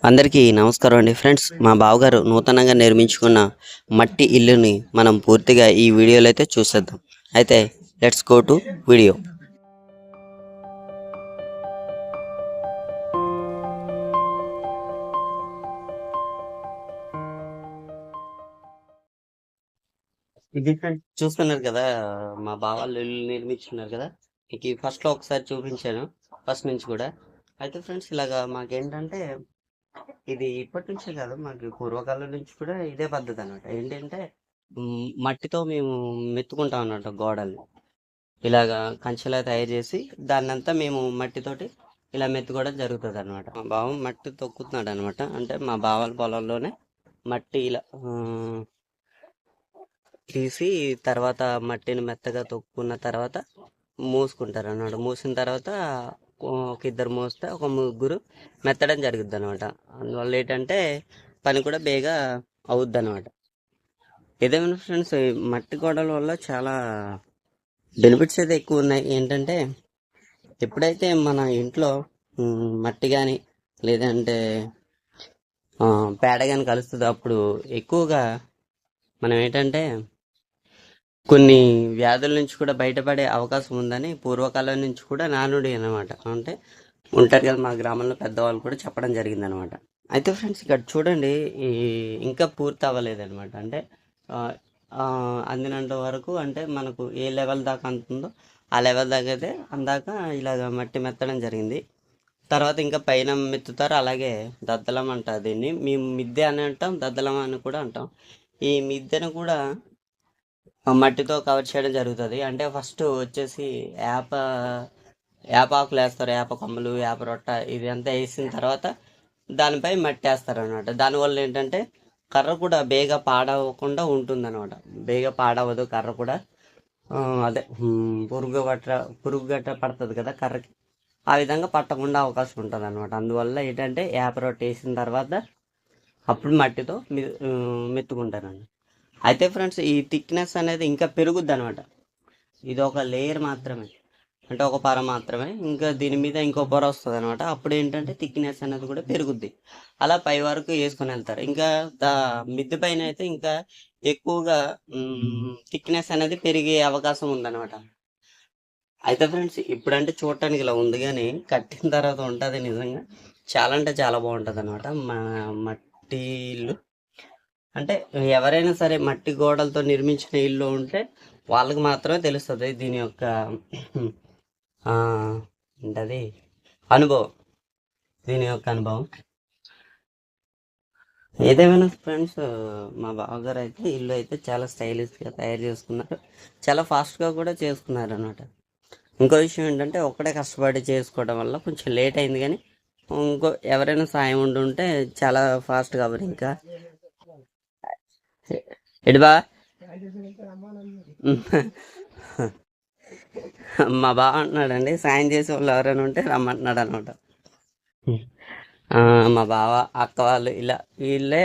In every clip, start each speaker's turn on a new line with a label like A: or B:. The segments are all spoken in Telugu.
A: అందరికీ నమస్కారం అండి ఫ్రెండ్స్. మా బావగారు నూతనంగా నిర్మించుకున్న మట్టి ఇల్లుని మనం పూర్తిగా ఈ వీడియోలో అయితే చూసేద్దాం. అయితే లెట్స్ గో టు వీడియో. ఇది ఫ్రెండ్స్ చూస్తున్నారు కదా, మా బావ వాళ్ళు ఇల్లు నిర్మించుకున్నారు కదా. మీకు ఫస్ట్లో ఒకసారి చూపించాను, ఫస్ట్ నుంచి కూడా. అయితే ఫ్రెండ్స్ ఇలాగా మాకేంటంటే ఇది ఇప్పటి నుంచే కాదు, మాకు పూర్వకాలం నుంచి కూడా ఇదే పద్ధతి అన్నమాట. ఏంటంటే మట్టితో మేము మెత్తుకుంటాం అన్నమాట గోడల్ని. ఇలాగా కంచెలా తయారు చేసి దాన్నంతా మేము మట్టితోటి ఇలా మెత్తుకోవడం జరుగుతుంది అనమాట. మా బావ మట్టి తొక్కుతున్నాడు అనమాట. అంటే మా బావల పొలంలోనే మట్టి ఇలా తీసి తర్వాత మట్టిని మెత్తగా తొక్కున్న తర్వాత మూసుకుంటారు అన్నమాట. మూసిన తర్వాత ఒక ఇద్దరు మోస్తే ఒక ముగ్గురు మెత్తడం జరుగుద్ది అనమాట. అందువల్ల ఏంటంటే పని కూడా బేగా అవుద్ది అనమాట. ఏదేమైనా ఫ్రెండ్స్, మట్టి గోడల వల్ల చాలా బెనిఫిట్స్ అయితే ఎక్కువ ఉన్నాయి. ఏంటంటే ఎప్పుడైతే మన ఇంట్లో మట్టి కానీ లేదంటే పేడ కానీ కలుస్తుందో అప్పుడు ఎక్కువగా మనం ఏంటంటే కొన్ని వ్యాధుల నుంచి కూడా బయటపడే అవకాశం ఉందని పూర్వకాలం నుంచి కూడా నానుడి అనమాట. అంటే ఉంటారు కదా మా గ్రామంలో పెద్దవాళ్ళు కూడా చెప్పడం జరిగింది అనమాట. అయితే ఫ్రెండ్స్ ఇక్కడ చూడండి, ఈ ఇంకా పూర్తి అవ్వలేదన్నమాట. అంటే అందినంత వరకు అంటే మనకు ఏ లెవెల్ దాకా అందుతుందో ఆ లెవెల్ దాకా అయితే అందాక ఇలాగ మట్టి మెత్తడం జరిగింది. తర్వాత ఇంకా పైన మెత్తుతారు. అలాగే దద్దలం అంటారు దీన్ని. మేము మిద్దె అని అంటాం, దద్దలం అని కూడా అంటాం. ఈ మిద్దెను కూడా మట్టితో కవర్ చేయడం జరుగుతుంది. అంటే ఫస్ట్ వచ్చేసి వేప వేపాకులు వేస్తారు, వేప కొమ్మలు, వేప రొట్ట ఇది అంతా వేసిన తర్వాత దానిపై మట్టి వేస్తారు అనమాట. దానివల్ల ఏంటంటే కర్ర కూడా బేగా పాడవకుండా ఉంటుంది అనమాట. బేగా పాడవదు కర్ర కూడా. అదే పురుగు గట్ట పడుతుంది కదా కర్రకి, ఆ విధంగా పట్టకుండా అవకాశం ఉంటుంది అనమాట. అందువల్ల ఏంటంటే వేప రొట్టె వేసిన తర్వాత అప్పుడు మట్టితో మెత్తుకుంటానండి. అయితే ఫ్రెండ్స్ ఈ థిక్నెస్ అనేది ఇంకా పెరుగుద్ది అనమాట. ఇది ఒక లేయర్ మాత్రమే, అంటే ఒక పొర మాత్రమే. ఇంకా దీని మీద ఇంకో పొర వస్తుంది అనమాట. అప్పుడు ఏంటంటే థిక్నెస్ అనేది కూడా పెరుగుద్ది. అలా పై వరకు వేసుకొని వెళ్తారు. ఇంకా మిద్దె పైన అయితే ఇంకా ఎక్కువగా థిక్నెస్ అనేది పెరిగే అవకాశం ఉందన్నమాట. అయితే ఫ్రెండ్స్ ఇప్పుడంటే చూడటానికి ఇలా ఉంది, కానీ కట్టిన తర్వాత ఉంటుంది నిజంగా చాలా అంటే చాలా బాగుంటుంది అనమాట. మట్టి ఇల్లు అంటే ఎవరైనా సరే మట్టి గోడలతో నిర్మించిన ఇల్లు ఉంటే వాళ్ళకి మాత్రమే తెలుస్తుంది దీని యొక్క ఏంటది అనుభవం, దీని యొక్క అనుభవం. ఏదేమైనా ఫ్రెండ్స్, మా బావగారు అయితే ఇల్లు అయితే చాలా స్టైలిష్గా తయారు చేసుకున్నారు, చాలా ఫాస్ట్గా కూడా చేసుకున్నారు అనమాట. ఇంకో విషయం ఏంటంటే ఒక్కడే కష్టపడి చేసుకోవడం వల్ల కొంచెం లేట్ అయింది, కానీ ఇంకో ఎవరైనా సాయం ఉండుంటే చాలా ఫాస్ట్గా అవ్వరు. ఇంకా ఎడిబా మా బావ అంటున్నాడండి, సాయం చేసే వాళ్ళు ఎవరైనా ఉంటే రమ్మంటున్నాడు అనమాట. మా బావ అక్క వాళ్ళు ఇలా వీళ్ళే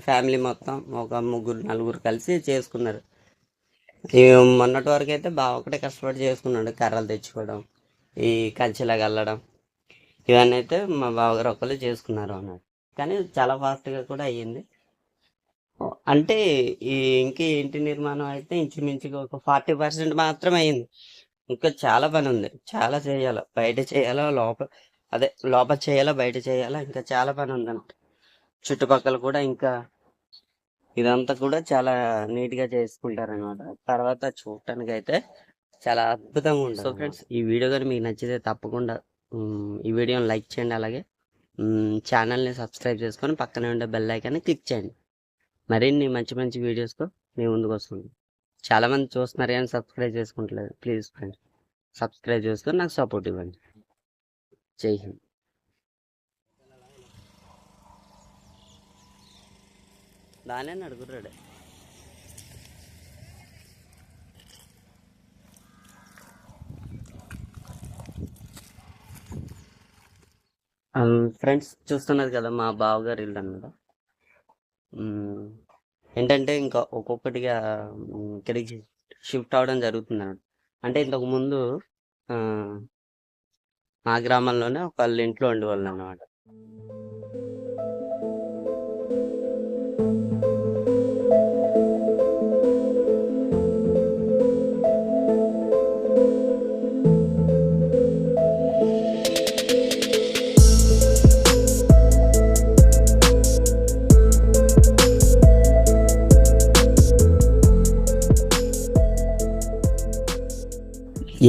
A: ఫ్యామిలీ మొత్తం ఒక ముగ్గురు నలుగురు కలిసి చేసుకున్నారు. మొన్నటి వరకు అయితే బావ ఒకటే కష్టపడి చేసుకున్నాడు. కర్రలు తెచ్చుకోవడం, ఈ కంచెలాగా అల్లడం, ఇవన్నీ అయితే మా బావగారు ఒక్కరు చేసుకున్నారు అన్నట్టు. కానీ చాలా ఫాస్ట్గా కూడా అయ్యింది. అంటే ఈ ఇంటి నిర్మాణం అయితే ఇంచుమించుగా ఒక 40% మాత్రమే అయింది. ఇంకా చాలా పని ఉంది, చాలా చేయాలి. బయట చేయాలా, లోపల చేయాలా, బయట చేయాలా, ఇంకా చాలా పని ఉందంట. చుట్టుపక్కల కూడా ఇంకా ఇదంతా కూడా చాలా నీట్గా చేసుకుంటారు అనమాట. తర్వాత చూడటానికి అయితే చాలా అద్భుతంగా ఉంటుంది. సో ఫ్రెండ్స్, ఈ వీడియో కానీ మీకు నచ్చితే తప్పకుండా ఈ వీడియోని లైక్ చేయండి. అలాగే ఛానల్ని సబ్స్క్రైబ్ చేసుకొని పక్కనే ఉండే బెల్ ఐకాన్ని క్లిక్ చేయండి. మరిన్ని మంచి మంచి వీడియోస్తో మీ ముందుకు వస్తుంది. చాలామంది చూస్తున్నారు కానీ సబ్స్క్రైబ్ చేసుకుంటలేదు. ప్లీజ్ ఫ్రెండ్స్, సబ్స్క్రైబ్ చేసుకొని నాకు సపోర్ట్ ఇవ్వండి. జై హింద్. దానే అడుగురాడే. ఫ్రెండ్స్ చూస్తున్నది కదా మా బావగారు ఇల్లు అన్నమాట. ఏంటంటే ఇంకా ఒక్కొక్కటిగా ఇక్కడికి షిఫ్ట్ అవడం జరుగుతుంది అన్నమాట. అంటే ఇంతకు ముందు మా గ్రామంలోనే ఒకళ్ళ ఇంట్లో ఉండేవాళ్ళు అన్నమాట.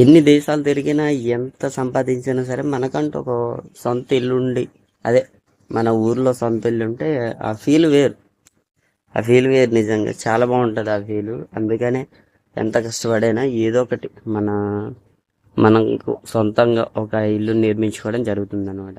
A: ఎన్ని దేశాలు తిరిగినా ఎంత సంపాదించినా సరే మనకంటూ ఒక సొంత ఇల్లు ఉండి, అదే మన ఊర్లో సొంత ఇల్లు ఉంటే ఆ ఫీల్ వేరు. ఆ ఫీల్ వేరు, నిజంగా చాలా బాగుంటుంది ఆ ఫీల్. అందుకనే ఎంత కష్టపడైనా ఏదో ఒకటి మనకు సొంతంగా ఒక ఇల్లు నిర్మించుకోవడం జరుగుతుంది అనమాట.